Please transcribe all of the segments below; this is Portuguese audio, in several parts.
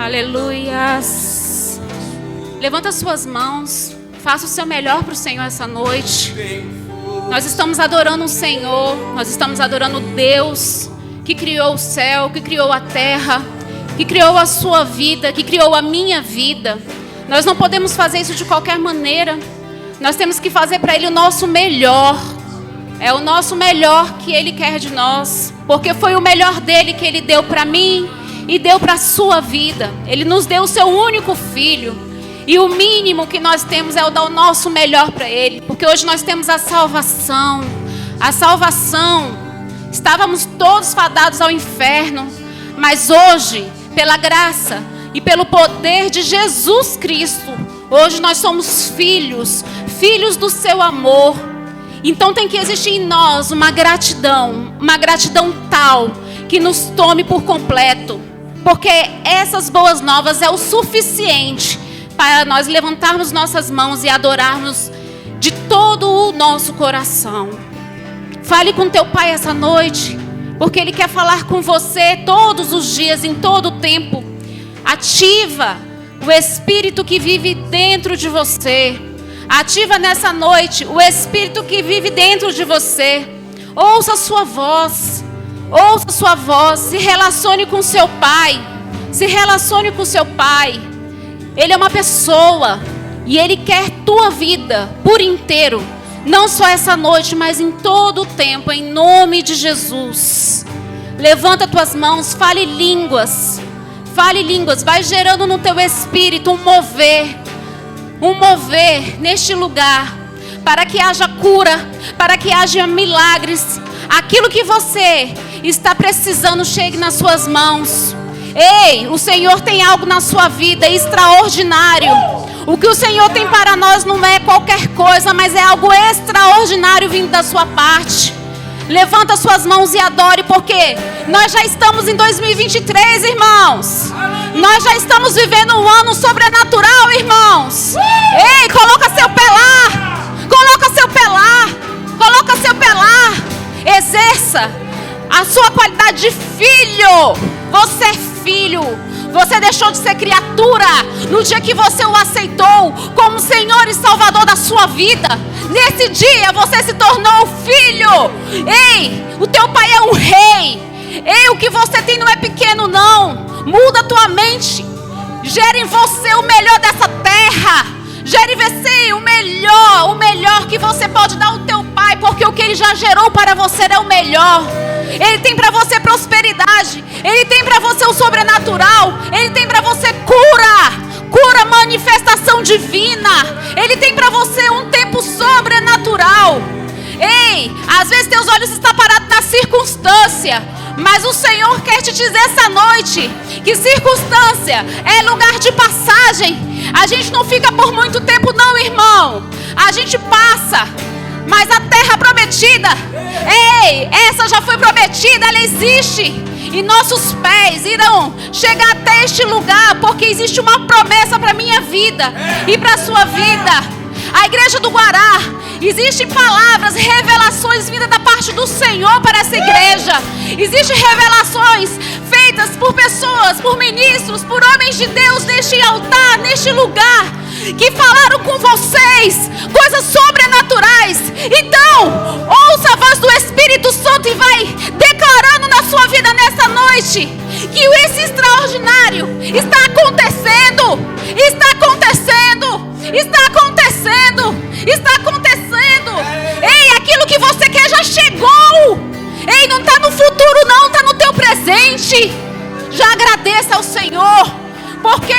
Aleluias. Levanta as suas mãos. Faça o seu melhor para o Senhor essa noite. Nós estamos adorando o Senhor. Nós estamos adorando Deus que criou o céu, que criou a terra, que criou a sua vida, que criou a minha vida. Nós não podemos fazer isso de qualquer maneira. Nós temos que fazer para Ele o nosso melhor. É o nosso melhor que Ele quer de nós. Porque foi o melhor dEle que Ele deu para mim e deu para a sua vida. Ele nos deu o seu único filho. E o mínimo que nós temos é o dar o nosso melhor para Ele. Porque hoje nós temos a salvação. A salvação. Estávamos todos fadados ao inferno. Mas hoje, pela graça e pelo poder de Jesus Cristo, hoje nós somos filhos. Filhos do seu amor. Então tem que existir em nós uma gratidão tal que nos tome por completo. Porque essas boas novas é o suficiente para nós levantarmos nossas mãos e adorarmos de todo o nosso coração. Fale com teu pai essa noite, porque ele quer falar com você todos os dias, em todo o tempo. Ativa o Espírito que vive dentro de você. Ativa nessa noite o Espírito que vive dentro de você. Ouça a sua voz. Ouça a sua voz. Se relacione com seu pai. Se relacione com seu pai. Ele é uma pessoa. E Ele quer tua vida por inteiro. Não só essa noite, mas em todo o tempo. Em nome de Jesus. Levanta tuas mãos. Fale línguas. Fale línguas. Vai gerando no teu espírito um mover neste lugar, para que haja cura, para que haja milagres. Aquilo que você está precisando chegue nas suas mãos. Ei, o Senhor tem algo na sua vida extraordinário. O que o Senhor tem para nós não é qualquer coisa, mas é algo extraordinário vindo da sua parte. Levanta suas mãos e adore, porque nós já estamos em 2023, irmãos. Nós já estamos vivendo um ano sobrenatural, irmãos. Ei, coloca seu pé lá. Coloca seu pé lá. Coloca seu pé lá. Exerça a sua qualidade de filho. Você é filho. Você deixou de ser criatura no dia que você o aceitou como Senhor e Salvador da sua vida. Nesse dia você se tornou filho. Ei, o teu pai é um rei. Ei, o que você tem não é pequeno não. Muda a tua mente. Gere em você o melhor dessa terra. Gere em você o melhor que você pode dar ao teu pai. Porque o que ele já gerou para você é o melhor. Ele tem para você prosperidade. Ele tem para você o sobrenatural. Ele tem para você cura, manifestação divina. Ele tem para você um tempo sobrenatural. Ei, às vezes teus olhos estão parados na circunstância, mas o Senhor quer te dizer essa noite que circunstância é lugar de passagem. A gente não fica por muito tempo não, irmão. A gente passa. Mas a terra prometida, ei, essa já foi prometida, ela existe. E nossos pés irão chegar até este lugar, porque existe uma promessa para a minha vida e para a sua vida. A igreja do Guará, existem palavras, revelações vindas da parte do Senhor para essa igreja. Existem revelações feitas por pessoas, por ministros, por homens de Deus neste altar, neste lugar, que falaram com vocês coisas sobrenaturais. Então, ouça a voz do Espírito Santo e vai declarando na sua vida nessa noite que esse extraordinário está acontecendo. Está acontecendo. Está acontecendo. Está acontecendo. Ei, aquilo que você quer já chegou. Ei, não está no futuro não, está no teu presente. Já agradeça ao Senhor, porque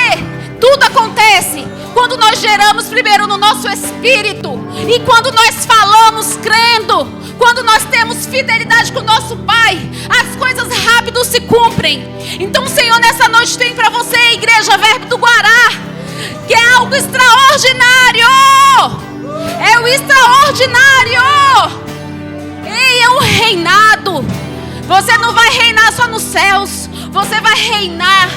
tudo acontece quando nós geramos primeiro no nosso espírito. E quando nós falamos crendo, quando nós temos fidelidade com o nosso Pai, as coisas rápido se cumprem. Então o Senhor nessa noite tem para você, igreja Verbo do Guará, que é algo extraordinário. É o extraordinário. Ei, é um reinado. Você não vai reinar só nos céus. Você vai reinar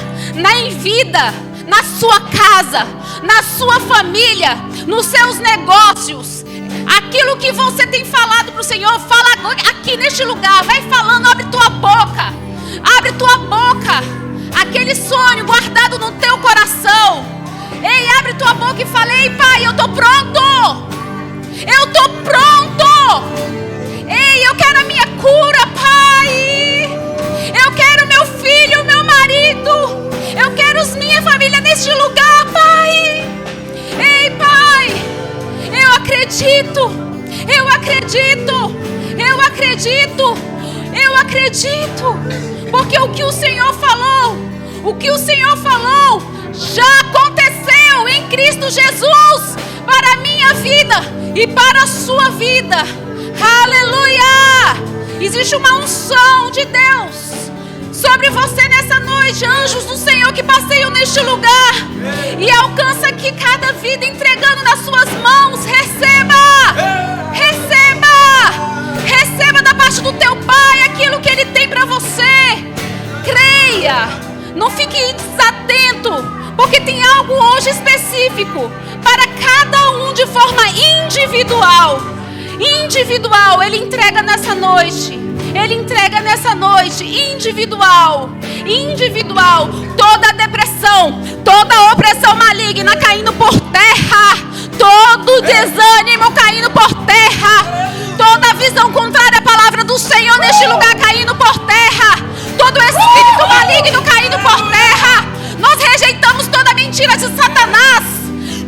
em vida, na sua casa, na sua família, nos seus negócios. Aquilo que você tem falado para o Senhor, fala aqui neste lugar. Vai falando, abre tua boca. Abre tua boca. Aquele sonho guardado no teu Ei, Pai, eu estou pronto. Eu estou pronto. Ei, eu quero a minha cura, Pai. Eu quero meu filho, meu marido. Eu quero minha família neste lugar, Pai. Ei, Pai, eu acredito. Eu acredito. Eu acredito. Eu acredito. Porque o que o Senhor falou, já aconteceu em Cristo Jesus para a minha vida e para a sua vida. Aleluia! Existe uma unção de Deus sobre você nessa noite. Anjos do Senhor que passeiam neste lugar e alcança aqui cada vida, entregando nas suas mãos. Receba da parte do teu Pai aquilo que Ele tem para você. Creia, não fique desatento, porque tem algo hoje específico para cada um de forma individual. Ele entrega nessa noite. Individual. Toda depressão, toda opressão maligna caindo por terra. Todo desânimo caindo por terra. Toda visão contrária à palavra do Senhor neste lugar caindo por terra. Todo espírito maligno caindo por terra. Nós rejeitamos toda mentira de Satanás.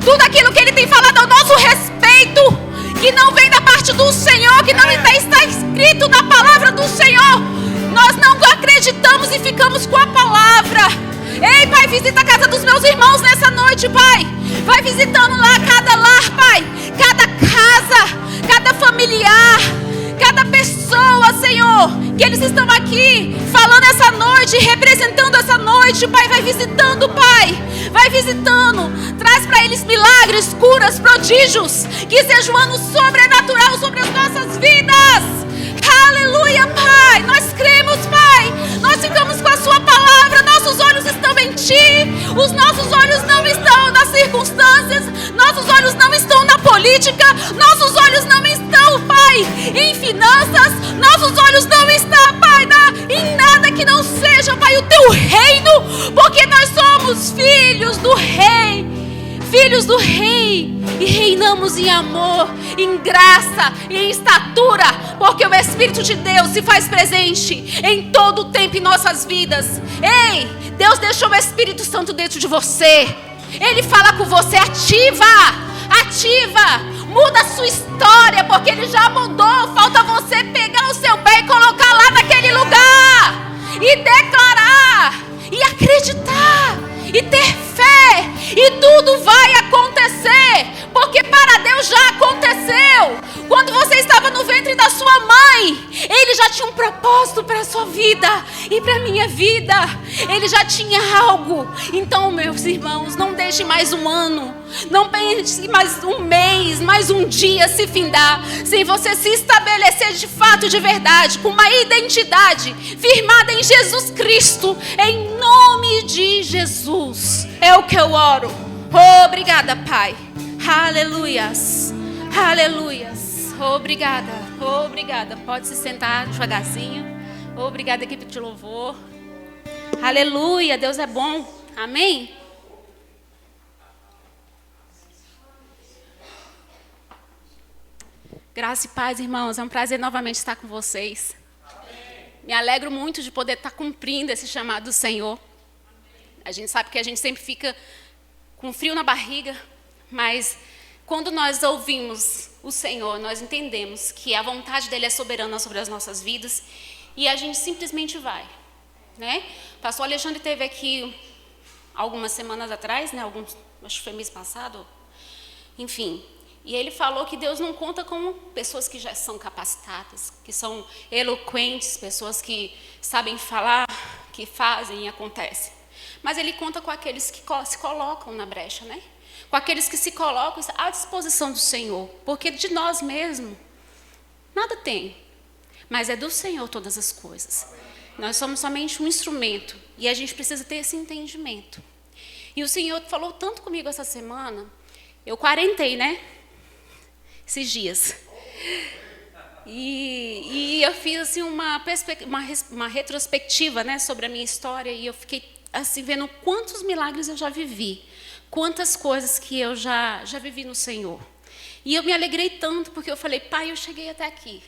Tudo aquilo que ele tem falado ao nosso respeito, que não vem da parte do Senhor, que não está escrito na palavra do Senhor, nós não acreditamos e ficamos com a palavra. Ei, Pai, visita a casa dos meus irmãos nessa noite, Pai. Vai visitando lá cada lar, Pai, cada casa, cada familiar, cada pessoa, Senhor, que eles estão aqui falando essa noite, representando essa noite, Pai. Vai visitando, Pai. Vai visitando. Traz para eles milagres, curas, prodígios. Que seja um ano sobrenatural sobre as nossas vidas. Aleluia, Pai. Nós cremos, Pai. Nós ficamos com a sua palavra. Nossos olhos estão em Ti. Os nossos olhos não estão nas circunstâncias. Nossos olhos não estão na política. Nossos olhos não estão, Pai, em finanças. Nossos olhos não estão, Pai, em nada que não seja, Pai, o Teu reino. Porque nós somos filhos do Rei. Filhos do Rei. E reinamos em amor, em graça e em estatura. Porque o Espírito de Deus se faz presente em todo o tempo em nossas vidas. Ei, Deus deixou o Espírito Santo dentro de você. Ele fala com você. Ativa. Muda a sua história, porque Ele já mudou. Falta você pegar o seu pé e colocar lá naquele lugar. E declarar. E acreditar. E ter fé. E tudo vai acontecer. Porque para Deus já aconteceu. Quando você estava no ventre da sua mãe, Ele já tinha um propósito para a sua vida e para a minha vida. Ele já tinha algo. Então, meus irmãos, não deixe mais um ano, não pense mais um mês, mais um dia se findar, sem você se estabelecer de fato e de verdade, com uma identidade firmada em Jesus Cristo, em nome de Jesus. É o que eu oro. Obrigada, Pai. Aleluias. Obrigada. Pode se sentar devagarzinho. Obrigada, equipe de louvor. Aleluia, Deus é bom. Amém? Graça e paz, irmãos. É um prazer novamente estar com vocês. Me alegro muito de poder estar cumprindo esse chamado do Senhor. A gente sabe que a gente sempre fica com frio na barriga, mas quando nós ouvimos o Senhor, nós entendemos que a vontade dEle é soberana sobre as nossas vidas e a gente simplesmente vai, né? O pastor Alexandre esteve aqui algumas semanas atrás, né? Acho que foi mês passado, enfim. E ele falou que Deus não conta com pessoas que já são capacitadas, que são eloquentes, pessoas que sabem falar, que fazem e acontecem. Mas Ele conta com aqueles que se colocam na brecha, né? Com aqueles que se colocam à disposição do Senhor. Porque de nós mesmos, nada tem. Mas é do Senhor todas as coisas. Nós somos somente um instrumento. E a gente precisa ter esse entendimento. E o Senhor falou tanto comigo essa semana. Eu quarentei, né? Esses dias. E eu fiz assim, uma retrospectiva, né, sobre a minha história. E eu fiquei assim, vendo quantos milagres eu já vivi, quantas coisas que eu já vivi no Senhor. E eu me alegrei tanto, porque eu falei, Pai, eu cheguei até aqui.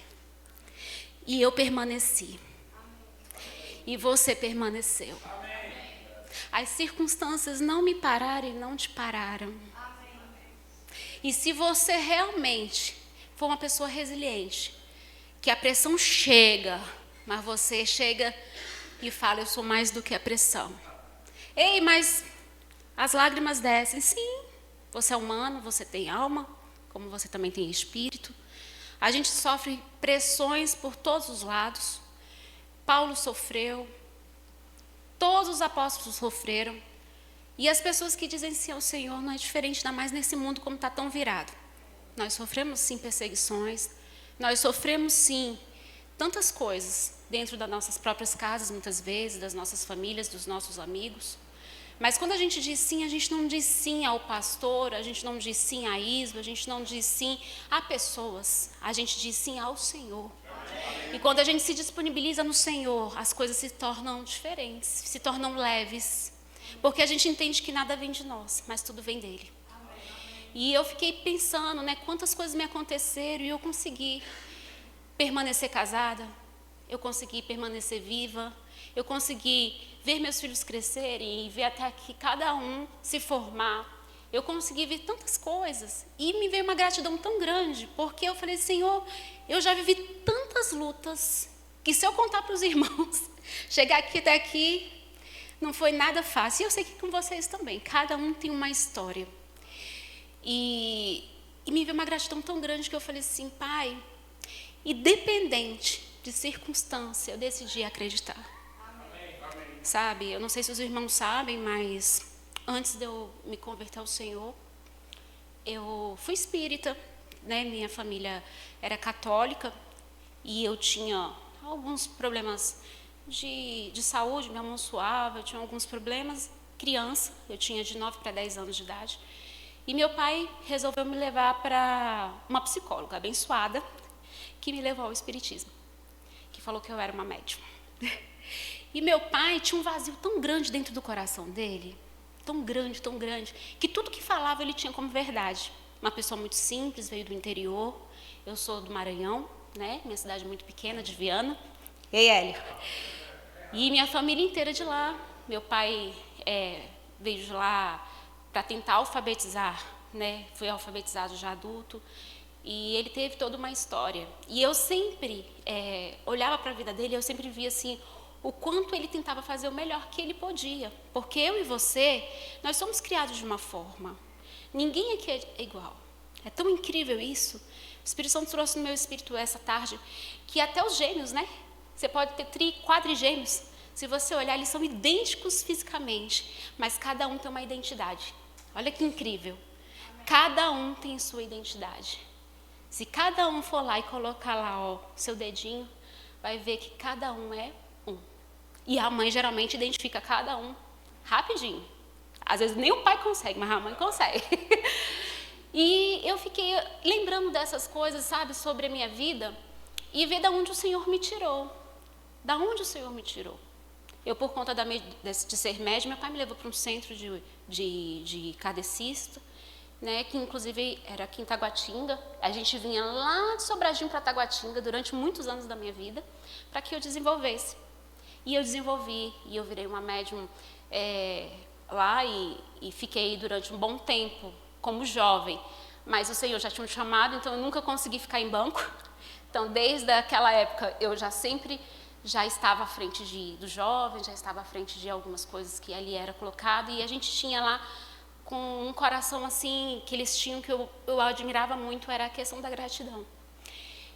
E eu permaneci. E você permaneceu. As circunstâncias não me pararam e não te pararam. E se você realmente for uma pessoa resiliente, que a pressão chega, mas você chega e fala, eu sou mais do que a pressão. Ei, mas as lágrimas descem. Sim, você é humano, você tem alma, como você também tem espírito. A gente sofre pressões por todos os lados. Paulo sofreu, todos os apóstolos sofreram. E as pessoas que dizem sim ao Senhor não é diferente, ainda mais nesse mundo como está tão virado. Nós sofremos sim perseguições, nós sofremos sim tantas coisas dentro das nossas próprias casas, muitas vezes, das nossas famílias, dos nossos amigos. Mas quando a gente diz sim, a gente não diz sim ao pastor, a gente não diz sim à Isba, a gente não diz sim a pessoas, a gente diz sim ao Senhor. E quando a gente se disponibiliza no Senhor, as coisas se tornam diferentes, se tornam leves, porque a gente entende que nada vem de nós, mas tudo vem dele. E eu fiquei pensando, né, quantas coisas me aconteceram e eu consegui permanecer casada, eu consegui permanecer viva, eu consegui ver meus filhos crescerem e ver até que cada um se formar. Eu consegui ver tantas coisas e me veio uma gratidão tão grande, porque eu falei, Senhor, eu já vivi tantas lutas, que se eu contar para os irmãos, chegar aqui até aqui, não foi nada fácil. E eu sei que com vocês também, cada um tem uma história. E me veio uma gratidão tão grande que eu falei assim, Pai, independente de circunstância, eu decidi acreditar. Amém. Sabe, eu não sei se os irmãos sabem, mas antes de eu me converter ao Senhor, eu fui espírita, né? Minha família era católica e eu tinha alguns problemas de saúde, minha mão suava, eu tinha alguns problemas, criança, eu tinha de 9 para 10 anos de idade. E meu pai resolveu me levar para uma psicóloga abençoada, que me levou ao espiritismo, que falou que eu era uma médium. E meu pai tinha um vazio tão grande dentro do coração dele, tão grande, que tudo que falava ele tinha como verdade. Uma pessoa muito simples, veio do interior, eu sou do Maranhão, né? Minha cidade é muito pequena, de Viana. Ei, Hélio. E minha família inteira de lá. Meu pai veio de lá para tentar alfabetizar, né? Fui alfabetizado já adulto. E ele teve toda uma história. E eu sempre olhava para a vida dele, eu sempre via assim, o quanto ele tentava fazer o melhor que ele podia. Porque eu e você, nós somos criados de uma forma. Ninguém aqui é igual. É tão incrível isso. O Espírito Santo trouxe no meu espírito essa tarde, que até os gêmeos, né? Você pode ter quadrigêmeos. Se você olhar, eles são idênticos fisicamente, mas cada um tem uma identidade. Olha que incrível. Cada um tem sua identidade. Se cada um for lá e colocar lá, ó, seu dedinho, vai ver que cada um é um. E a mãe geralmente identifica cada um rapidinho. Às vezes nem o pai consegue, mas a mãe consegue. E eu fiquei lembrando dessas coisas, sabe, sobre a minha vida, e ver de onde o Senhor me tirou. Da onde o Senhor me tirou. Eu, por conta de ser médium, meu pai me levou para um centro de kardecista, né, que inclusive era aqui em Taguatinga. A gente vinha lá de Sobradinho para Taguatinga durante muitos anos da minha vida, para que eu desenvolvesse. E eu desenvolvi, e eu virei uma médium lá e fiquei durante um bom tempo como jovem. Mas o Senhor já tinha me chamado, então eu nunca consegui ficar em banco. Então, desde aquela época, eu já estava à frente dos jovens, já estava à frente de algumas coisas que ali era colocado, e a gente tinha lá com um coração assim, que eles tinham, que eu admirava muito, era a questão da gratidão.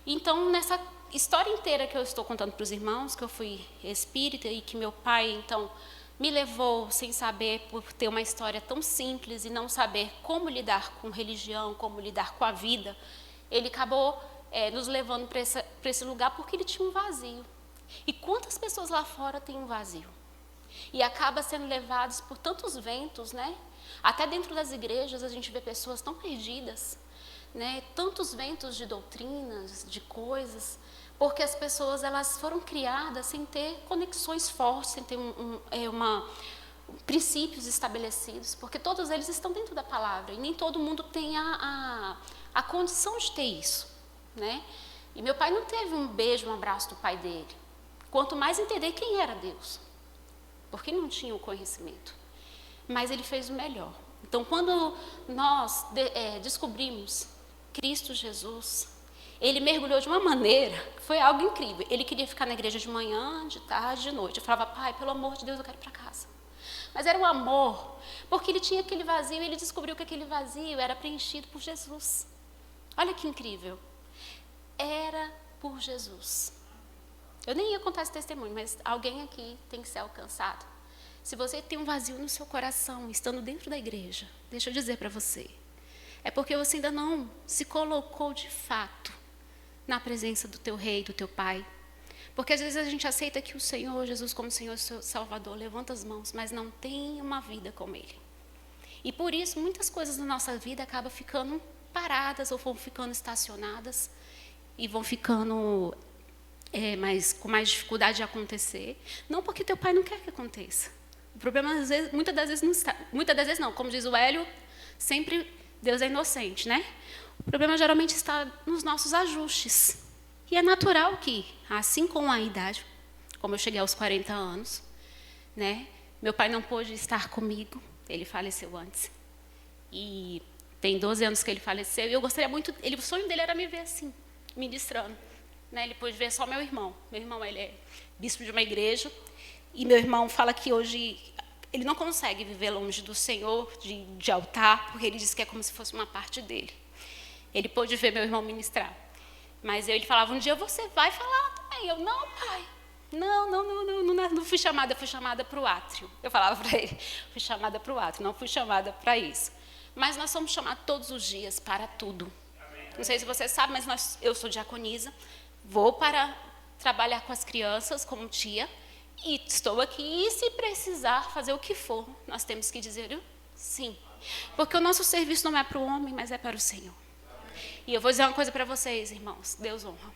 Então, nessa história inteira que eu estou contando para os irmãos, que eu fui espírita e que meu pai, então, me levou sem saber, por ter uma história tão simples e não saber como lidar com religião, como lidar com a vida, ele acabou nos levando para esse lugar porque ele tinha um vazio. E quantas pessoas lá fora têm um vazio? E acaba sendo levados por tantos ventos, né? Até dentro das igrejas a gente vê pessoas tão perdidas, né? Tantos ventos de doutrinas, de coisas, porque as pessoas elas foram criadas sem ter conexões fortes, sem ter princípios estabelecidos, porque todos eles estão dentro da palavra, e nem todo mundo tem a condição de ter isso, né? E meu pai não teve um beijo, um abraço do pai dele, quanto mais entender quem era Deus, porque não tinha o conhecimento, mas ele fez o melhor. Então, quando nós descobrimos Cristo Jesus, ele mergulhou de uma maneira que foi algo incrível. Ele queria ficar na igreja de manhã, de tarde, de noite. Eu falava, pai, pelo amor de Deus, eu quero ir para casa. Mas era um amor, porque ele tinha aquele vazio e ele descobriu que aquele vazio era preenchido por Jesus. Olha que incrível. Era por Jesus. Eu nem ia contar esse testemunho, mas alguém aqui tem que ser alcançado. Se você tem um vazio no seu coração, estando dentro da igreja, deixa eu dizer para você, é porque você ainda não se colocou de fato na presença do teu rei, do teu pai. Porque às vezes a gente aceita que o Senhor Jesus como Senhor e Salvador levanta as mãos, mas não tem uma vida com Ele. E por isso muitas coisas na nossa vida acabam ficando paradas ou vão ficando estacionadas e vão ficando com mais dificuldade de acontecer. Não porque teu pai não quer que aconteça. O problema, às vezes, muitas das vezes não está. Muitas das vezes não. Como diz o Hélio, sempre Deus é inocente, né? O problema geralmente está nos nossos ajustes. E é natural que, assim como a idade, como eu cheguei aos 40 anos, né? Meu pai não pôde estar comigo. Ele faleceu antes. E tem 12 anos que ele faleceu. E eu gostaria muito... o sonho dele era me ver assim, ministrando. Né? Ele pôde ver só meu irmão. Meu irmão, ele é bispo de uma igreja. E meu irmão fala que hoje ele não consegue viver longe do Senhor, de altar, porque ele diz que é como se fosse uma parte dele. Ele pôde ver meu irmão ministrar. Mas ele falava, um dia você vai falar também. Eu, não, pai. Não fui chamada, eu fui chamada para o átrio. Eu falava para ele, fui chamada para o átrio, não fui chamada para isso. Mas nós somos chamados todos os dias para tudo. Não sei se você sabe, mas eu sou diaconisa, vou para trabalhar com as crianças como tia, e estou aqui, e se precisar fazer o que for, nós temos que dizer sim. Porque o nosso serviço não é para o homem, mas é para o Senhor. E eu vou dizer uma coisa para vocês, irmãos, Deus honra.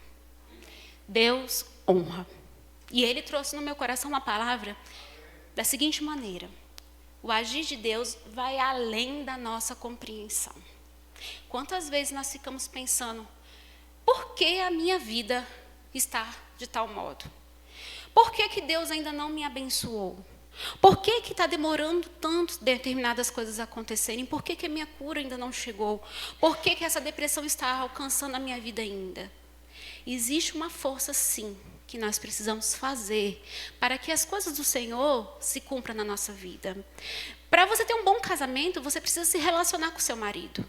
Deus honra. E Ele trouxe no meu coração uma palavra da seguinte maneira: o agir de Deus vai além da nossa compreensão. Quantas vezes nós ficamos pensando, por que a minha vida está de tal modo? Por que Deus ainda não me abençoou? Por que está demorando tanto determinadas coisas acontecerem? Por que a minha cura ainda não chegou? Por que essa depressão está alcançando a minha vida ainda? Existe uma força, sim, que nós precisamos fazer para que as coisas do Senhor se cumpram na nossa vida. Para você ter um bom casamento, você precisa se relacionar com o seu marido.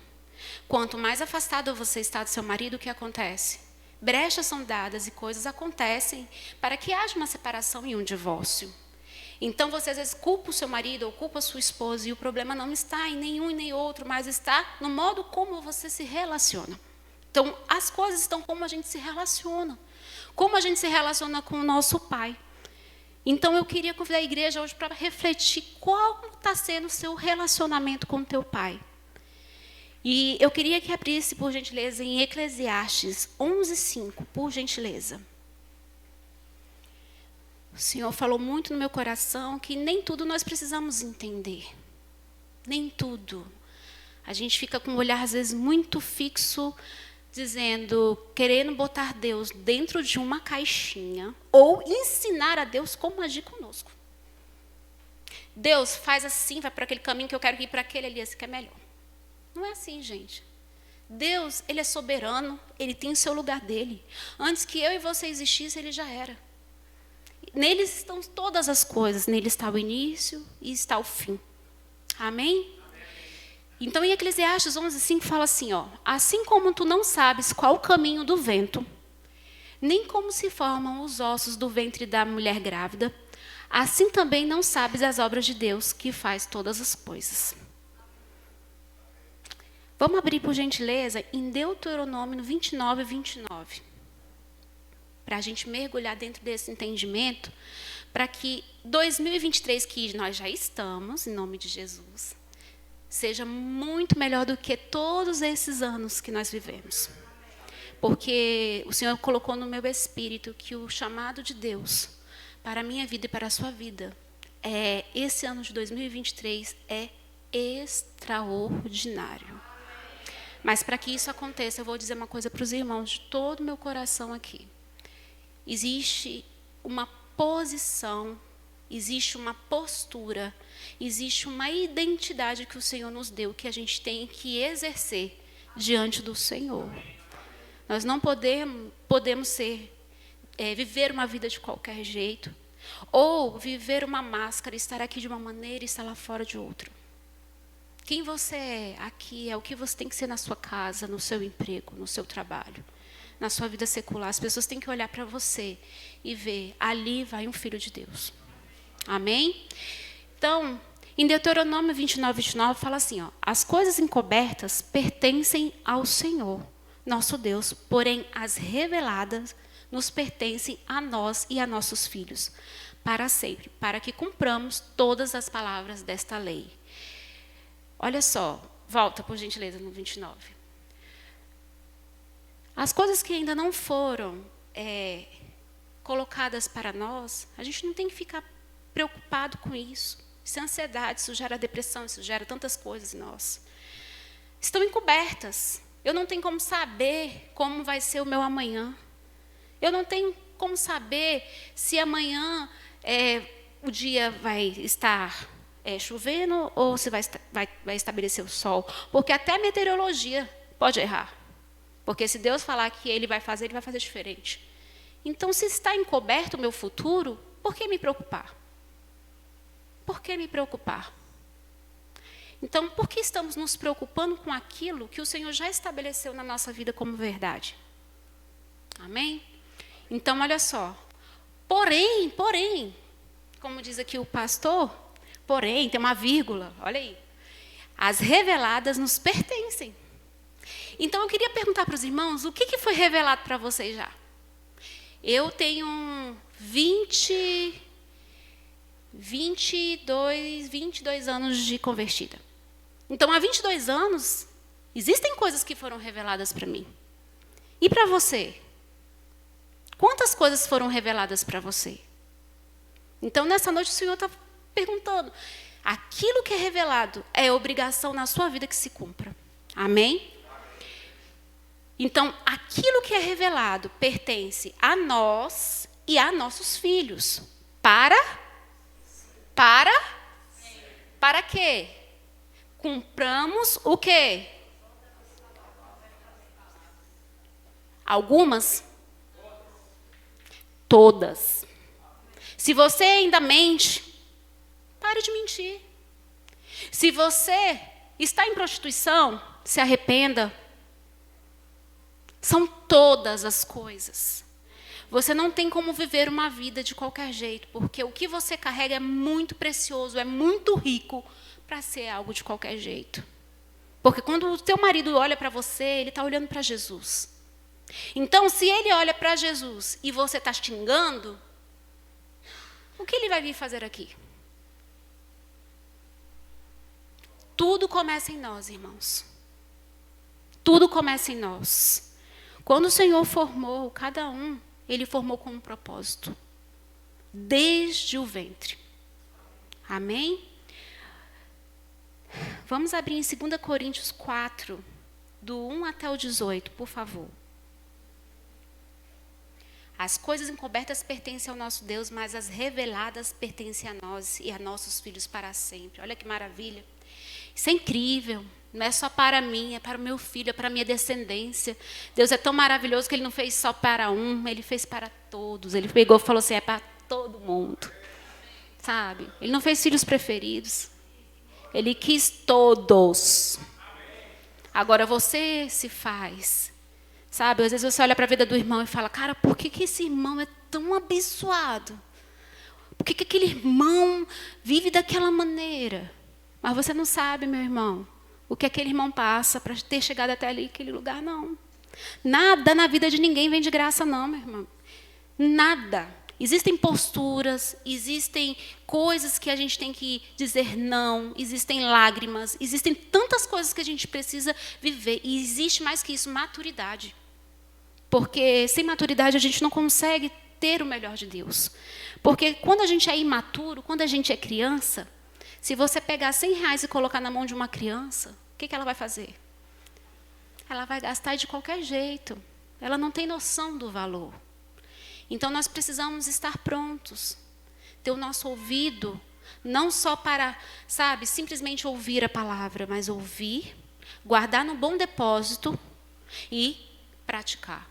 Quanto mais afastado você está do seu marido, o que acontece? Brechas são dadas e coisas acontecem para que haja uma separação e um divórcio. Então, você às vezes culpa o seu marido ou culpa a sua esposa, e o problema não está em nenhum e nem outro, mas está no modo como você se relaciona. Então, as coisas estão como a gente se relaciona. Como a gente se relaciona com o nosso pai. Então, eu queria convidar a igreja hoje para refletir qual está sendo o seu relacionamento com o teu pai. E eu queria que abrisse, por gentileza, em Eclesiastes 11:5, por gentileza. O Senhor falou muito no meu coração que nem tudo nós precisamos entender. Nem tudo. A gente fica com um olhar, às vezes, muito fixo, dizendo, querendo botar Deus dentro de uma caixinha, ou ensinar a Deus como agir conosco. Deus, faz assim, vai para aquele caminho que eu quero ir para aquele ali, esse que é melhor. Não é assim, gente. Deus, Ele é soberano, Ele tem o seu lugar dele. Antes que eu e você existissem, Ele já era. Nele estão todas as coisas, nele está o início e está o fim. Amém? Então, em Eclesiastes 11:5 fala assim, ó, assim como tu não sabes qual o caminho do vento, nem como se formam os ossos do ventre da mulher grávida, assim também não sabes as obras de Deus, que faz todas as coisas. Vamos abrir, por gentileza, em Deuteronômio 29:29. Para a gente mergulhar dentro desse entendimento, para que 2023, que nós já estamos, em nome de Jesus, seja muito melhor do que todos esses anos que nós vivemos. Porque o Senhor colocou no meu espírito que o chamado de Deus para a minha vida e para a sua vida esse ano de 2023 é extraordinário. Mas para que isso aconteça, eu vou dizer uma coisa para os irmãos de todo o meu coração aqui. Existe uma posição, existe uma postura, existe uma identidade que o Senhor nos deu, que a gente tem que exercer diante do Senhor. Nós não podemos viver uma vida de qualquer jeito, ou viver uma máscara, estar aqui de uma maneira e estar lá fora de outra. Quem você é aqui é o que você tem que ser na sua casa, no seu emprego, no seu trabalho, na sua vida secular. As pessoas têm que olhar para você e ver, ali vai um filho de Deus. Amém? Então, em Deuteronômio 29 fala assim, as coisas encobertas pertencem ao Senhor, nosso Deus, porém as reveladas nos pertencem a nós e a nossos filhos, para sempre, para que cumpramos todas as palavras desta lei. Olha só, volta por gentileza no 29. As coisas que ainda não foram colocadas para nós, a gente não tem que ficar preocupado com isso. Isso é ansiedade, isso gera depressão, isso gera tantas coisas em nós. Estão encobertas. Eu não tenho como saber como vai ser o meu amanhã. Eu não tenho como saber se amanhã o dia vai estar chovendo ou se vai estabelecer o sol. Porque até a meteorologia pode errar. Porque se Deus falar que Ele vai fazer diferente. Então, se está encoberto o meu futuro, por que me preocupar? Por que me preocupar? Então, por que estamos nos preocupando com aquilo que o Senhor já estabeleceu na nossa vida como verdade? Amém? Então, olha só. Porém, como diz aqui o pastor, porém, tem uma vírgula, olha aí. As reveladas nos pertencem. Então, eu queria perguntar para os irmãos, o que foi revelado para vocês já? Eu tenho 22 anos de convertida. Então, há 22 anos, existem coisas que foram reveladas para mim. E para você? Quantas coisas foram reveladas para você? Então, nessa noite, o Senhor está perguntando. Aquilo que é revelado é obrigação na sua vida que se cumpra. Amém? Então, aquilo que é revelado pertence a nós e a nossos filhos. Para quê? Cumpramos o quê? Algumas? Todas. Se você ainda mente, pare de mentir. Se você está em prostituição, se arrependa. São todas as coisas. Você não tem como viver uma vida de qualquer jeito, porque o que você carrega é muito precioso, é muito rico para ser algo de qualquer jeito. Porque quando o teu marido olha para você, ele está olhando para Jesus. Então, se ele olha para Jesus e você está xingando, o que ele vai vir fazer aqui? Tudo começa em nós, irmãos. Tudo começa em nós. Quando o Senhor formou cada um, Ele formou com um propósito. Desde o ventre. Amém? Vamos abrir em 2 Coríntios 4, do 1 até o 18, por favor. As coisas encobertas pertencem ao nosso Deus, mas as reveladas pertencem a nós e a nossos filhos para sempre. Olha que maravilha. Isso é incrível. Não é só para mim, é para o meu filho, é para a minha descendência. Deus é tão maravilhoso que Ele não fez só para um, Ele fez para todos. Ele pegou e falou assim, é para todo mundo. Sabe? Ele não fez filhos preferidos. Ele quis todos. Agora você se faz. Sabe? Às vezes você olha para a vida do irmão e fala, cara, por que esse irmão é tão abençoado? Por que aquele irmão vive daquela maneira? Mas você não sabe, meu irmão, o que aquele irmão passa para ter chegado até ali, aquele lugar, não. Nada na vida de ninguém vem de graça, não, meu irmão. Nada. Existem posturas, existem coisas que a gente tem que dizer não, existem lágrimas, existem tantas coisas que a gente precisa viver. E existe mais que isso, maturidade. Porque sem maturidade a gente não consegue ter o melhor de Deus. Porque quando a gente é imaturo, quando a gente é criança, se você pegar R$100 e colocar na mão de uma criança, o que ela vai fazer? Ela vai gastar de qualquer jeito. Ela não tem noção do valor. Então, nós precisamos estar prontos. Ter o nosso ouvido, não só para, simplesmente ouvir a palavra, mas ouvir, guardar no bom depósito e praticar.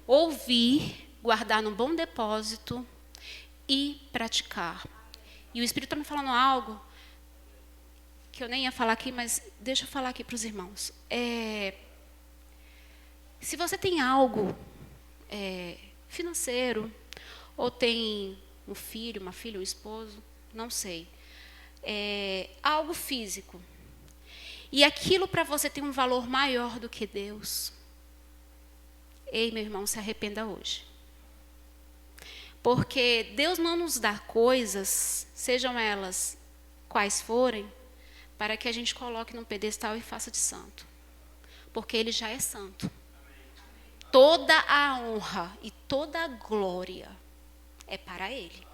Ouvir, guardar no bom depósito e praticar. E o Espírito está me falando algo que eu nem ia falar aqui, mas deixa eu falar aqui para os irmãos. Se você tem algo financeiro, ou tem um filho, uma filha, um esposo, não sei, algo físico, e aquilo para você tem um valor maior do que Deus, ei, meu irmão, se arrependa hoje. Porque Deus não nos dá coisas, sejam elas quais forem, para que a gente coloque num pedestal e faça de santo. Porque Ele já é santo. Toda a honra e toda a glória é para Ele.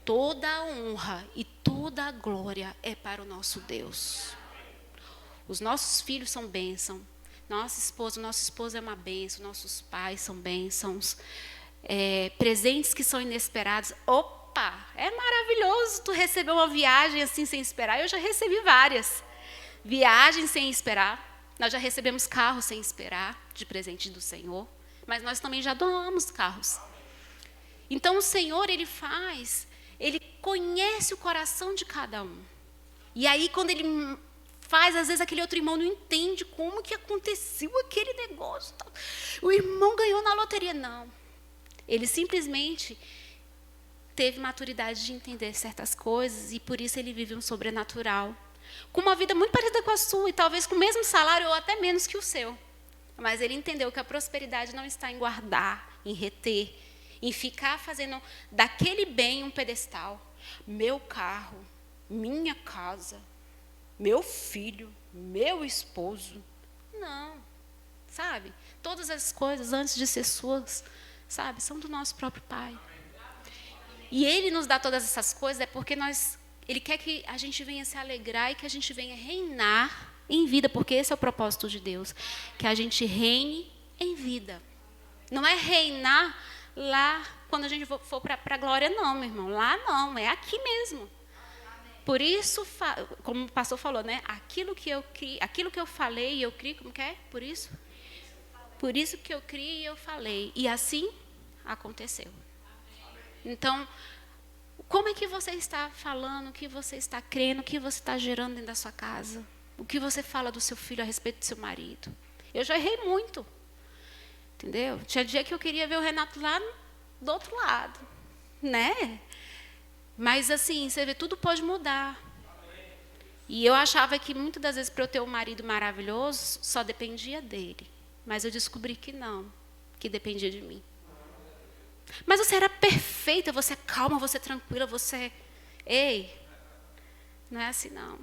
Toda a honra e toda a glória é para o nosso Deus. Os nossos filhos são bênção. Nosso esposo é uma bênção. Nossos pais são bênçãos. Presentes que são inesperados. Opa, é maravilhoso tu receber uma viagem assim sem esperar. Eu já recebi várias. Viagens sem esperar. Nós já recebemos carros sem esperar, de presente do Senhor. Mas nós também já doamos carros. Então o Senhor, Ele conhece o coração de cada um. E aí quando Ele faz, às vezes aquele outro irmão não entende como que aconteceu aquele negócio. O irmão ganhou na loteria. Não. Ele simplesmente teve maturidade de entender certas coisas e por isso ele vive um sobrenatural. Com uma vida muito parecida com a sua e talvez com o mesmo salário ou até menos que o seu. Mas ele entendeu que a prosperidade não está em guardar, em reter, em ficar fazendo daquele bem um pedestal. Meu carro, minha casa, meu filho, meu esposo. Não, sabe? Todas as coisas, antes de ser suas, são do nosso próprio Pai. E Ele nos dá todas essas coisas porque Ele quer que a gente venha se alegrar e que a gente venha reinar em vida, porque esse é o propósito de Deus, que a gente reine em vida. Não é reinar lá quando a gente for para a glória, não, meu irmão. Lá não, é aqui mesmo. Por isso, como o pastor falou, né? Aquilo que eu falei e eu criei, como que é? Por isso que eu criei e eu falei. E assim aconteceu. Então, como é que você está falando, o que você está crendo, o que você está gerando dentro da sua casa? O que você fala do seu filho a respeito do seu marido? Eu já errei muito. Entendeu? Tinha dia que eu queria ver o Renato lá do outro lado. Né? Mas assim, você vê, tudo pode mudar. E eu achava que muitas das vezes para eu ter um marido maravilhoso, só dependia dele. Mas eu descobri que não, que dependia de mim. Mas você era perfeita, você é calma, você é tranquila, você... Ei, não é assim não.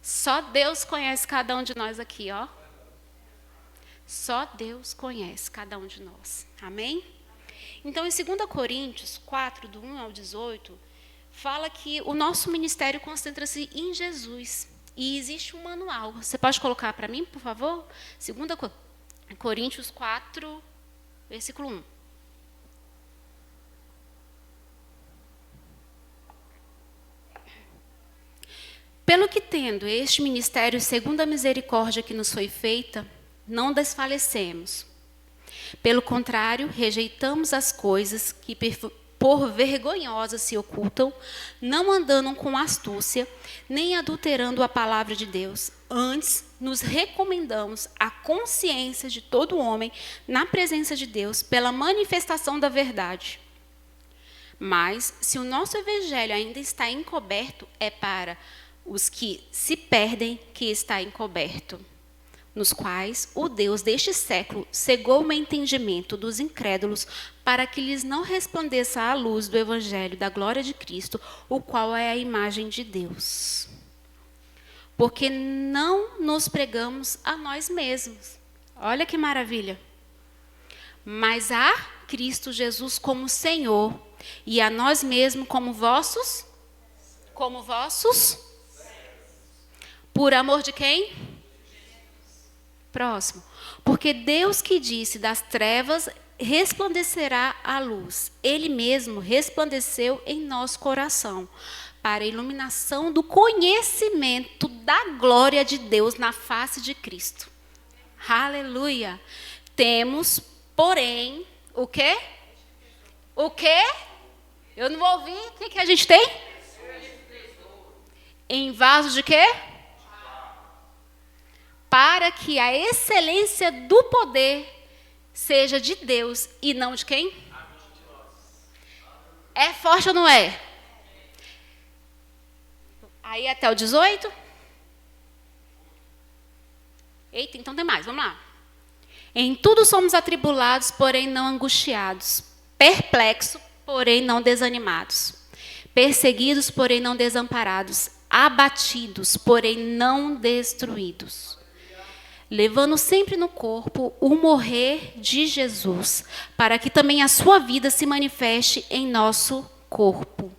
Só Deus conhece cada um de nós aqui, ó. Só Deus conhece cada um de nós. Amém? Então, em 2 Coríntios 4, do 1 ao 18, fala que o nosso ministério concentra-se em Jesus. E existe um manual. Você pode colocar para mim, por favor? 2 Coríntios 4, versículo 1. Pelo que tendo este ministério segundo a misericórdia que nos foi feita, não desfalecemos. Pelo contrário, rejeitamos as coisas que por vergonhosas se ocultam, não andando com astúcia, nem adulterando a palavra de Deus. Antes, nos recomendamos à consciência de todo homem na presença de Deus pela manifestação da verdade. Mas, se o nosso evangelho ainda está encoberto, é para os que se perdem que está encoberto, nos quais o Deus deste século cegou o entendimento dos incrédulos para que lhes não resplandeça a luz do evangelho da glória de Cristo, o qual é a imagem de Deus. Porque não nos pregamos a nós mesmos. Olha que maravilha. Mas a Cristo Jesus como Senhor e a nós mesmos como vossos? Por amor de quem? Próximo. Porque Deus que disse das trevas resplandecerá a luz. Ele mesmo resplandeceu em nosso coração para a iluminação do conhecimento da glória de Deus na face de Cristo. Aleluia. Temos, porém, o quê? O quê? Eu não vou ouvir. O que a gente tem? Em vaso de quê? Para que a excelência do poder seja de Deus e não de quem? É forte ou não é? Aí até o 18? Eita, então tem mais, vamos lá. Em tudo somos atribulados, porém não angustiados. Perplexos, porém não desanimados. Perseguidos, porém não desamparados. Abatidos, porém não destruídos. Levando sempre no corpo o morrer de Jesus, para que também a sua vida se manifeste em nosso corpo.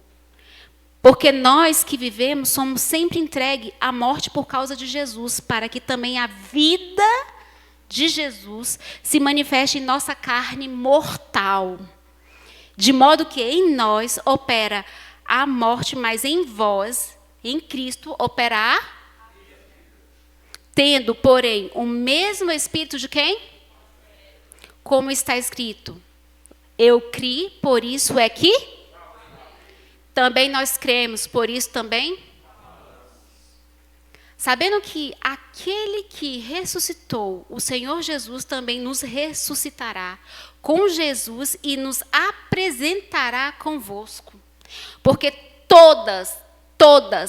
Porque nós que vivemos somos sempre entregues à morte por causa de Jesus, para que também a vida de Jesus se manifeste em nossa carne mortal. De modo que em nós opera a morte, mas em vós, em Cristo, opera a... Tendo, porém, o mesmo Espírito de quem? Como está escrito. Eu criei, por isso é que... Também nós cremos, por isso também... Sabendo que aquele que ressuscitou, o Senhor Jesus, também nos ressuscitará com Jesus e nos apresentará convosco. Porque todas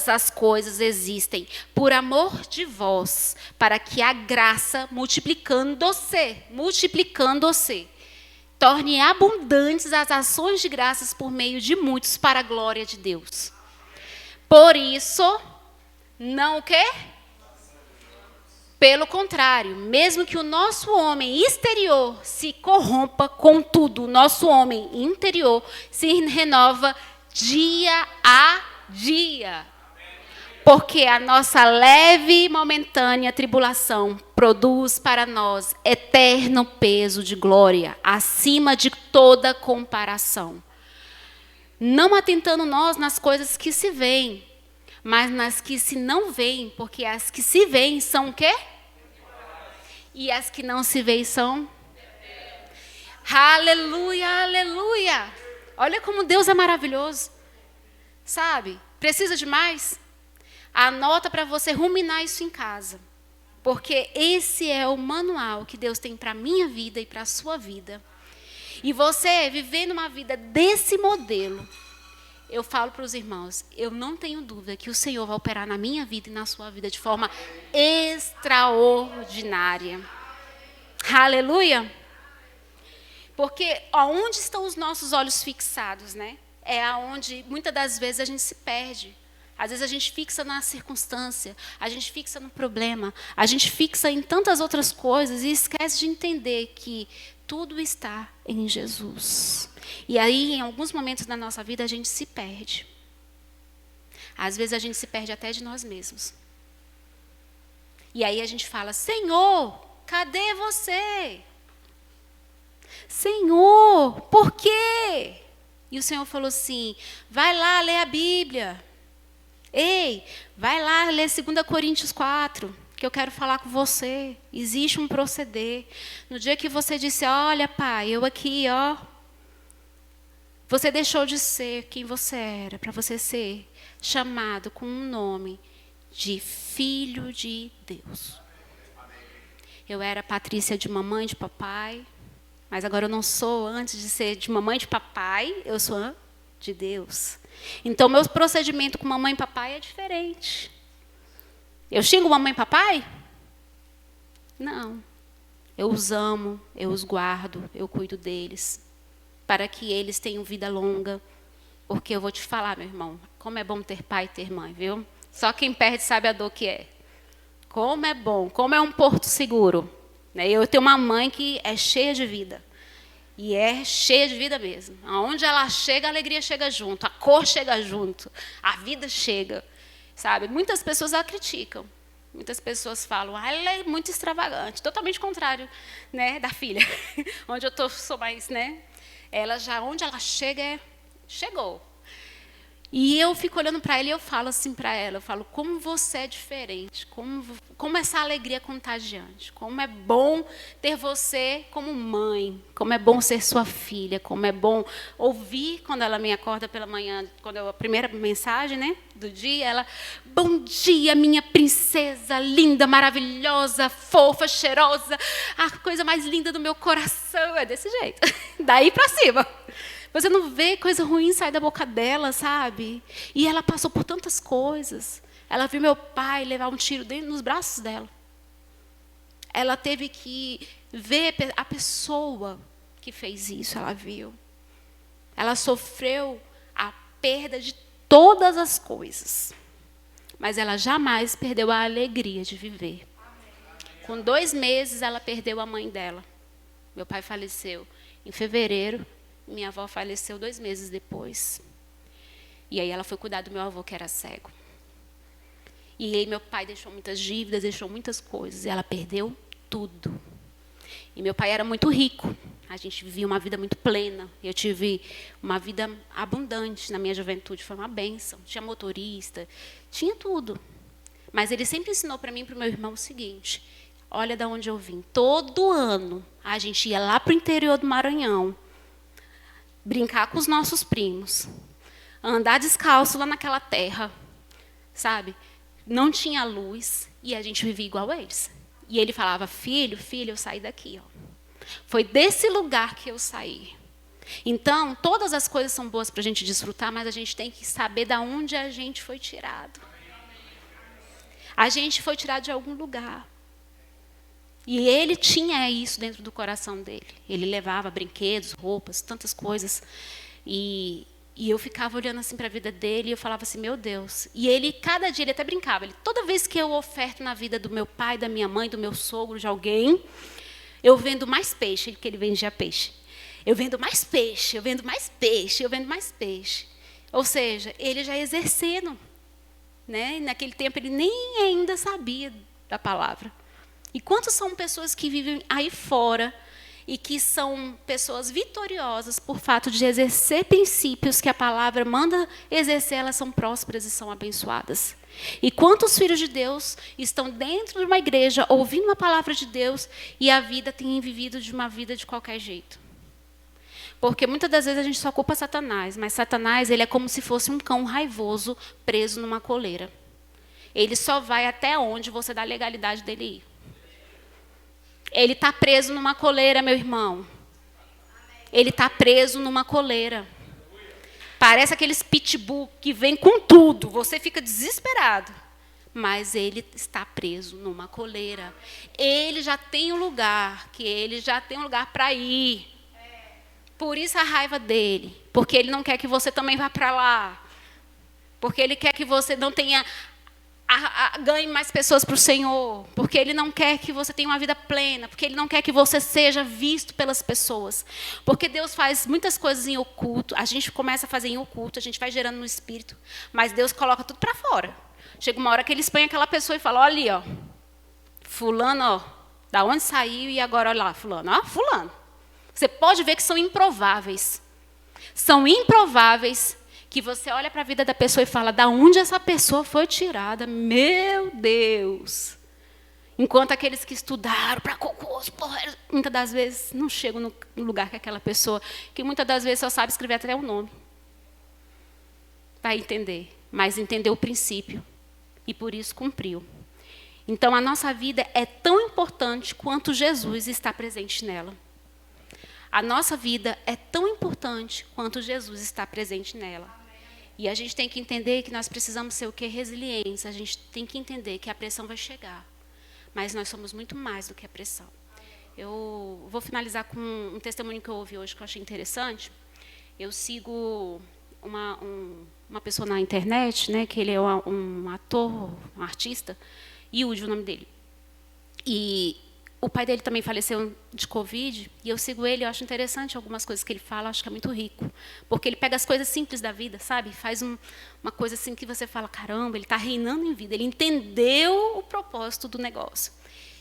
as coisas existem por amor de vós, para que a graça, multiplicando-se, torne abundantes as ações de graças por meio de muitos para a glória de Deus. Por isso, não o quê? Pelo contrário, mesmo que o nosso homem exterior se corrompa, contudo, o nosso homem interior se renova dia a dia. Porque a nossa leve e momentânea tribulação produz para nós eterno peso de glória, acima de toda comparação. Não atentando nós nas coisas que se veem, mas nas que se não veem, porque as que se veem são o quê? E as que não se veem são? Aleluia, aleluia. Olha como Deus é maravilhoso. Sabe? Precisa de mais? Anota para você ruminar isso em casa. Porque esse é o manual que Deus tem para a minha vida e para a sua vida. E você vivendo uma vida desse modelo, eu falo para os irmãos, eu não tenho dúvida que o Senhor vai operar na minha vida e na sua vida de forma extraordinária. Aleluia! Porque aonde estão os nossos olhos fixados, né? É aonde muitas das vezes a gente se perde. Às vezes a gente fixa na circunstância, a gente fixa no problema, a gente fixa em tantas outras coisas e esquece de entender que tudo está em Jesus. E aí, em alguns momentos da nossa vida, a gente se perde. Às vezes a gente se perde até de nós mesmos. E aí a gente fala, Senhor, cadê você? Senhor, por quê? E o Senhor falou assim, vai lá ler a Bíblia. Ei, vai lá ler 2 Coríntios 4, que eu quero falar com você. Existe um proceder. No dia que você disse, olha, pai, eu aqui, ó. Você deixou de ser quem você era, para você ser chamado com um nome de filho de Deus. Eu era Patrícia de mamãe e de papai, mas agora eu não sou, antes de ser de mamãe e de papai, eu sou de Deus. Então, meu procedimento com mamãe e papai é diferente. Eu xingo mamãe e papai? Não. Eu os amo, eu os guardo, eu cuido deles, para que eles tenham vida longa. Porque eu vou te falar, meu irmão, como é bom ter pai e ter mãe, viu? Só quem perde sabe a dor que é. Como é bom, como é um porto seguro. Eu tenho uma mãe que é cheia de vida. E é cheia de vida mesmo. Aonde ela chega, a alegria chega junto, a cor chega junto, a vida chega, sabe? Muitas pessoas a criticam. Muitas pessoas falam, ela é muito extravagante. Totalmente contrário, né, da filha. Onde eu sou mais, né? Ela já, onde ela chega, chegou. E eu fico olhando para ela e eu falo assim para ela, eu falo, como você é diferente, como essa alegria é contagiante, como é bom ter você como mãe, como é bom ser sua filha, como é bom ouvir quando ela me acorda pela manhã, a primeira mensagem, né, do dia, ela, bom dia, minha princesa, linda, maravilhosa, fofa, cheirosa, a coisa mais linda do meu coração, é desse jeito, daí para cima. Você não vê coisa ruim sair da boca dela, sabe? E ela passou por tantas coisas. Ela viu meu pai levar um tiro nos braços dela. Ela teve que ver a pessoa que fez isso, ela viu. Ela sofreu a perda de todas as coisas. Mas ela jamais perdeu a alegria de viver. Com 2 meses, ela perdeu a mãe dela. Meu pai faleceu em fevereiro. Minha avó faleceu 2 meses depois. E aí ela foi cuidar do meu avô, que era cego. E aí meu pai deixou muitas dívidas, deixou muitas coisas. E ela perdeu tudo. E meu pai era muito rico. A gente vivia uma vida muito plena. Eu tive uma vida abundante na minha juventude. Foi uma bênção. Tinha motorista, tinha tudo. Mas ele sempre ensinou para mim e para o meu irmão o seguinte. Olha de onde eu vim. Todo ano a gente ia lá para o interior do Maranhão. Brincar com os nossos primos, andar descalço lá naquela terra, sabe? Não tinha luz e a gente vivia igual a eles. E ele falava, filho, eu saí daqui. Ó. Foi desse lugar que eu saí. Então, todas as coisas são boas para a gente desfrutar, mas a gente tem que saber de onde a gente foi tirado. A gente foi tirado de algum lugar. E ele tinha isso dentro do coração dele. Ele levava brinquedos, roupas, tantas coisas. E eu ficava olhando assim para a vida dele e eu falava assim, meu Deus. E ele, cada dia, ele até brincava. Toda vez que eu oferto na vida do meu pai, da minha mãe, do meu sogro, de alguém, eu vendo mais peixe, porque ele vendia peixe. Eu vendo mais peixe, eu vendo mais peixe, eu vendo mais peixe. Ou seja, ele já exercendo. Né? Naquele tempo, ele nem ainda sabia da palavra. E quantas são pessoas que vivem aí fora e que são pessoas vitoriosas por fato de exercer princípios que a palavra manda exercer, elas são prósperas e são abençoadas. E quantos filhos de Deus estão dentro de uma igreja, ouvindo uma palavra de Deus, e a vida tem vivido de uma vida de qualquer jeito. Porque muitas das vezes a gente só culpa Satanás, mas Satanás ele é como se fosse um cão raivoso preso numa coleira. Ele só vai até onde você dá a legalidade dele ir. Ele está preso numa coleira, meu irmão. Ele está preso numa coleira. Parece aqueles pitbull que vem com tudo. Você fica desesperado. Mas ele está preso numa coleira. Ele já tem um lugar, para ir. Por isso a raiva dele. Porque ele não quer que você também vá para lá. Porque ele quer que você não tenha... ganhe mais pessoas para o Senhor, porque Ele não quer que você tenha uma vida plena, porque Ele não quer que você seja visto pelas pessoas, porque Deus faz muitas coisas em oculto, a gente começa a fazer em oculto, a gente vai gerando no espírito, mas Deus coloca tudo para fora. Chega uma hora que Ele expõe aquela pessoa e fala, olha ali, ó, fulano, ó, da onde saiu e agora olha lá, fulano, ó, fulano. Você pode ver que são improváveis, que você olha para a vida da pessoa e fala, da onde essa pessoa foi tirada? Meu Deus! Enquanto aqueles que estudaram para concurso, muitas das vezes não chegam no lugar que aquela pessoa, que muitas das vezes só sabe escrever até o nome. Vai entender, mas entendeu o princípio. E por isso cumpriu. Então a nossa vida é tão importante quanto Jesus está presente nela. A nossa vida é tão importante quanto Jesus está presente nela. E a gente tem que entender que nós precisamos ser o quê? Resiliência. A gente tem que entender que a pressão vai chegar. Mas nós somos muito mais do que a pressão. Eu vou finalizar com um testemunho que eu ouvi hoje que eu achei interessante. Eu sigo uma pessoa na internet, né, que ele é um ator, um artista, Yudi, o nome dele. E o pai dele também faleceu de Covid, e eu sigo ele, eu acho interessante algumas coisas que ele fala, eu acho que é muito rico. Porque ele pega as coisas simples da vida, sabe? Faz uma coisa assim que você fala, caramba, ele está reinando em vida, ele entendeu o propósito do negócio.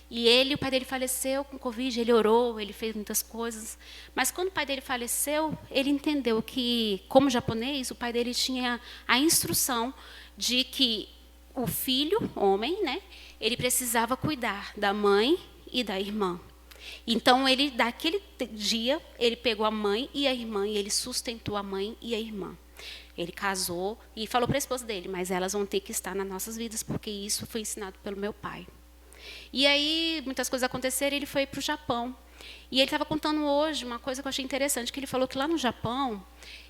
E o pai dele faleceu com Covid, ele orou, ele fez muitas coisas. Mas quando o pai dele faleceu, ele entendeu que, como japonês, o pai dele tinha a instrução de que o filho, homem, né, ele precisava cuidar da mãe e da irmã. Então, daquele dia, ele pegou a mãe e a irmã, e ele sustentou a mãe e a irmã. Ele casou e falou para a esposa dele, mas elas vão ter que estar nas nossas vidas, porque isso foi ensinado pelo meu pai. E aí, muitas coisas aconteceram, ele foi para o Japão. E ele estava contando hoje uma coisa que eu achei interessante, que ele falou que lá no Japão,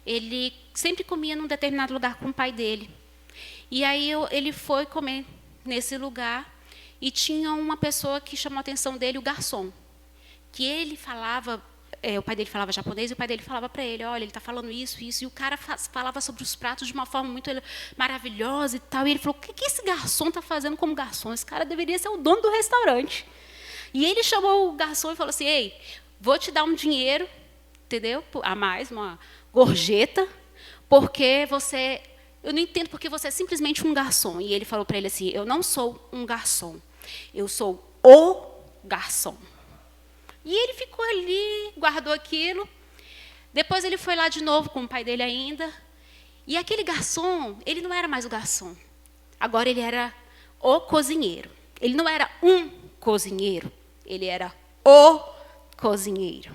ele sempre comia num determinado lugar com o pai dele. E aí ele foi comer nesse lugar e tinha uma pessoa que chamou a atenção dele, o garçom, que ele falava, o pai dele falava japonês, e o pai dele falava para ele, olha, ele está falando isso, e o cara falava sobre os pratos de uma forma muito maravilhosa e tal, e ele falou, o que esse garçom está fazendo como garçom? Esse cara deveria ser o dono do restaurante. E ele chamou o garçom e falou assim, ei, vou te dar um dinheiro, entendeu? A mais, uma gorjeta, porque eu não entendo porque você é simplesmente um garçom. E ele falou para ele assim, eu não sou um garçom, eu sou o garçom. E ele ficou ali, guardou aquilo. Depois ele foi lá de novo com o pai dele ainda. E aquele garçom, ele não era mais o garçom. Agora ele era o cozinheiro. Ele não era um cozinheiro, ele era o cozinheiro.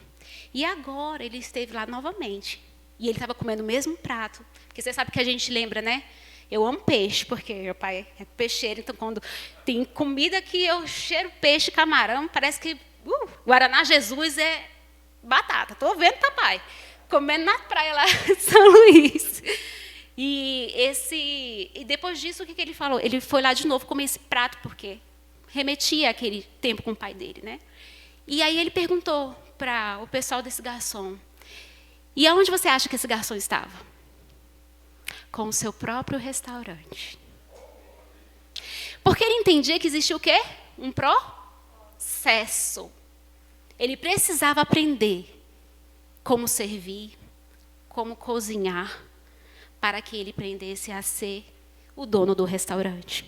E agora ele esteve lá novamente. E ele estava comendo o mesmo prato. Porque você sabe que a gente lembra, né? Eu amo peixe, porque meu pai é peixeiro. Então, quando tem comida que eu cheiro peixe, camarão, parece que Guaraná Jesus é batata. Estou vendo, papai. Comendo na praia lá em São Luís. E depois disso, o que ele falou? Ele foi lá de novo comer esse prato, porque remetia àquele tempo com o pai dele, né? E aí ele perguntou para o pessoal desse garçom, e aonde você acha que esse garçom estava? Com o seu próprio restaurante. Porque ele entendia que existia o quê? Um processo. Ele precisava aprender como servir, como cozinhar, para que ele aprendesse a ser o dono do restaurante.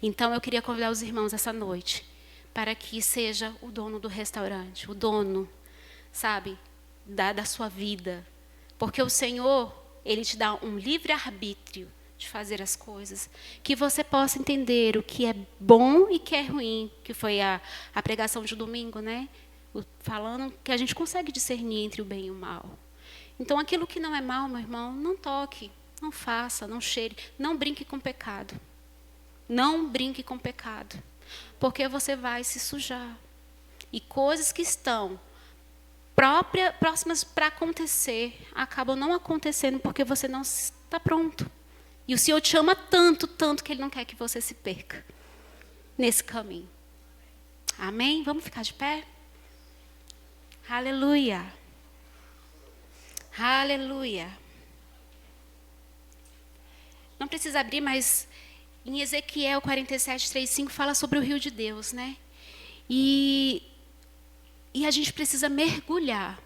Então, eu queria convidar os irmãos essa noite para que seja o dono do restaurante, o dono, sabe, da sua vida. Porque o Senhor, Ele te dá um livre-arbítrio de fazer as coisas, que você possa entender o que é bom e o que é ruim, que foi a pregação de domingo, né? Falando que a gente consegue discernir entre o bem e o mal. Então, aquilo que não é mal, meu irmão, não toque, não faça, não cheire, não brinque com pecado. Não brinque com pecado, porque você vai se sujar. E coisas que estão próximas para acontecer, acabam não acontecendo porque você não está pronto. E o Senhor te ama tanto, tanto, que Ele não quer que você se perca nesse caminho. Amém? Vamos ficar de pé? Aleluia. Aleluia. Não precisa abrir, mas em Ezequiel 47:3-5 fala sobre o rio de Deus, né? E a gente precisa mergulhar,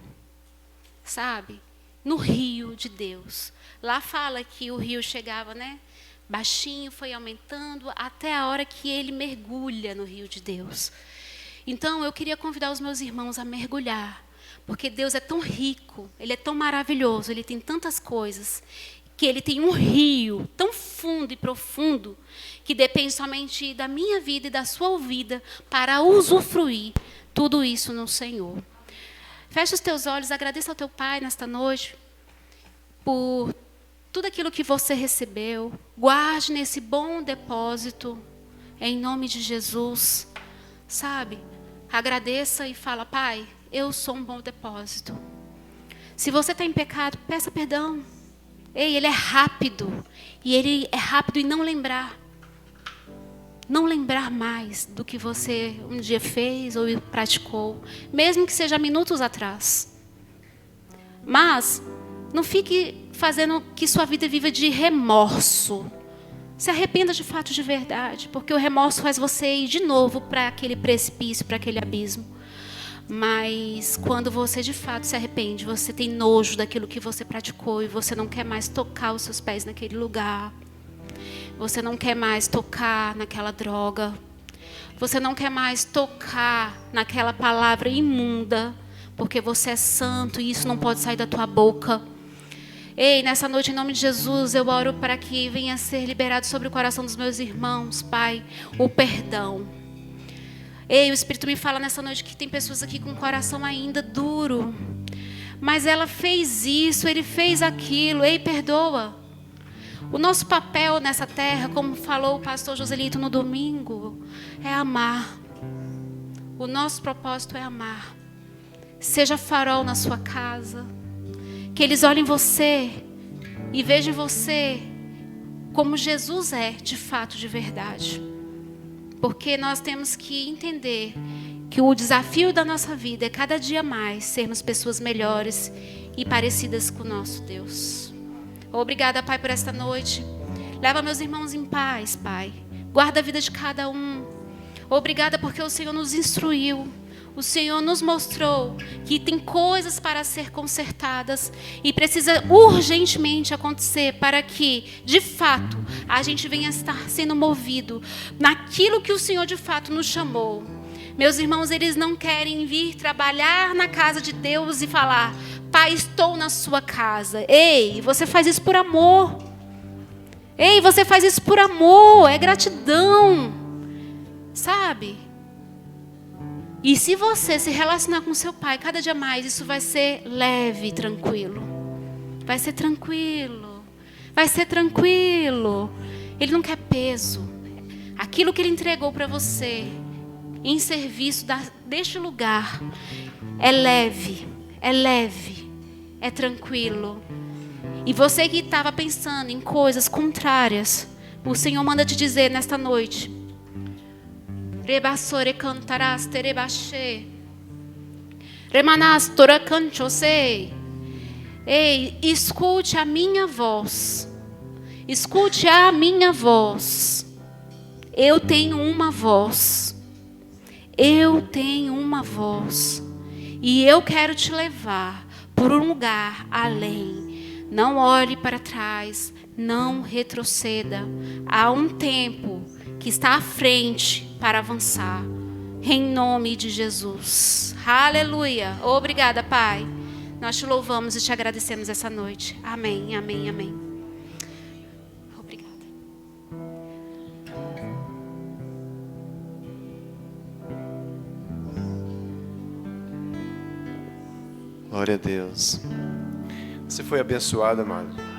sabe? No rio de Deus. Lá fala que o rio chegava, né? Baixinho, foi aumentando, até a hora que ele mergulha no rio de Deus. Então, eu queria convidar os meus irmãos a mergulhar, porque Deus é tão rico, Ele é tão maravilhoso, Ele tem tantas coisas, que Ele tem um rio tão fundo e profundo, que depende somente da minha vida e da sua vida, para usufruir tudo isso no Senhor. Feche os teus olhos, agradeça ao teu Pai nesta noite, por tudo aquilo que você recebeu, guarde nesse bom depósito, em nome de Jesus, sabe? Agradeça e fala, Pai, eu sou um bom depósito. Se você está em pecado, peça perdão. Ei, Ele é rápido, e Ele é rápido em não lembrar mais do que você um dia fez ou praticou, mesmo que seja minutos atrás. Mas não fique fazendo que sua vida viva de remorso, Se arrependa de fato de verdade, porque o remorso faz você ir de novo para aquele precipício, para aquele abismo. Mas quando você de fato se arrepende, você tem nojo daquilo que você praticou e você não quer mais tocar os seus pés naquele lugar. Você não quer mais tocar naquela droga. Você não quer mais tocar naquela palavra imunda, porque você é santo e isso não pode sair da tua boca. Ei, nessa noite, em nome de Jesus, eu oro para que venha ser liberado sobre o coração dos meus irmãos, Pai, o perdão. Ei, o Espírito me fala nessa noite que tem pessoas aqui com o coração ainda duro. Mas ela fez isso, ele fez aquilo. Ei, perdoa. O nosso papel nessa terra, como falou o pastor Joselito no domingo, é amar. O nosso propósito é amar. Seja farol na sua casa. Que eles olhem você e vejam você como Jesus é, de fato, de verdade. Porque nós temos que entender que o desafio da nossa vida é cada dia mais sermos pessoas melhores e parecidas com o nosso Deus. Obrigada, Pai, por esta noite. Leva meus irmãos em paz, Pai. Guarda a vida de cada um. Obrigada porque o Senhor nos instruiu. O Senhor nos mostrou que tem coisas para ser consertadas e precisa urgentemente acontecer para que, de fato, a gente venha estar sendo movido naquilo que o Senhor de fato nos chamou. Meus irmãos, eles não querem vir trabalhar na casa de Deus e falar: Pai, estou na sua casa. Ei, você faz isso por amor. Ei, você faz isso por amor, é gratidão. Sabe? E se você se relacionar com seu pai cada dia mais, isso vai ser leve e tranquilo. Vai ser tranquilo. Vai ser tranquilo. Ele não quer peso. Aquilo que ele entregou para você, em serviço deste lugar, é leve, é tranquilo. E você que estava pensando em coisas contrárias, o Senhor manda te dizer nesta noite: Rebassore cantarás terebaxê. Remanás toracanchosei. Ei, escute a minha voz. Escute a minha voz. Eu tenho uma voz. Eu tenho uma voz. E eu quero te levar por um lugar além. Não olhe para trás. Não retroceda. Há um tempo que está à frente para avançar, em nome de Jesus. Aleluia. Obrigada, Pai. Nós te louvamos e te agradecemos essa noite. Amém, amém, amém. Obrigada. Glória a Deus. Você foi abençoado, amado.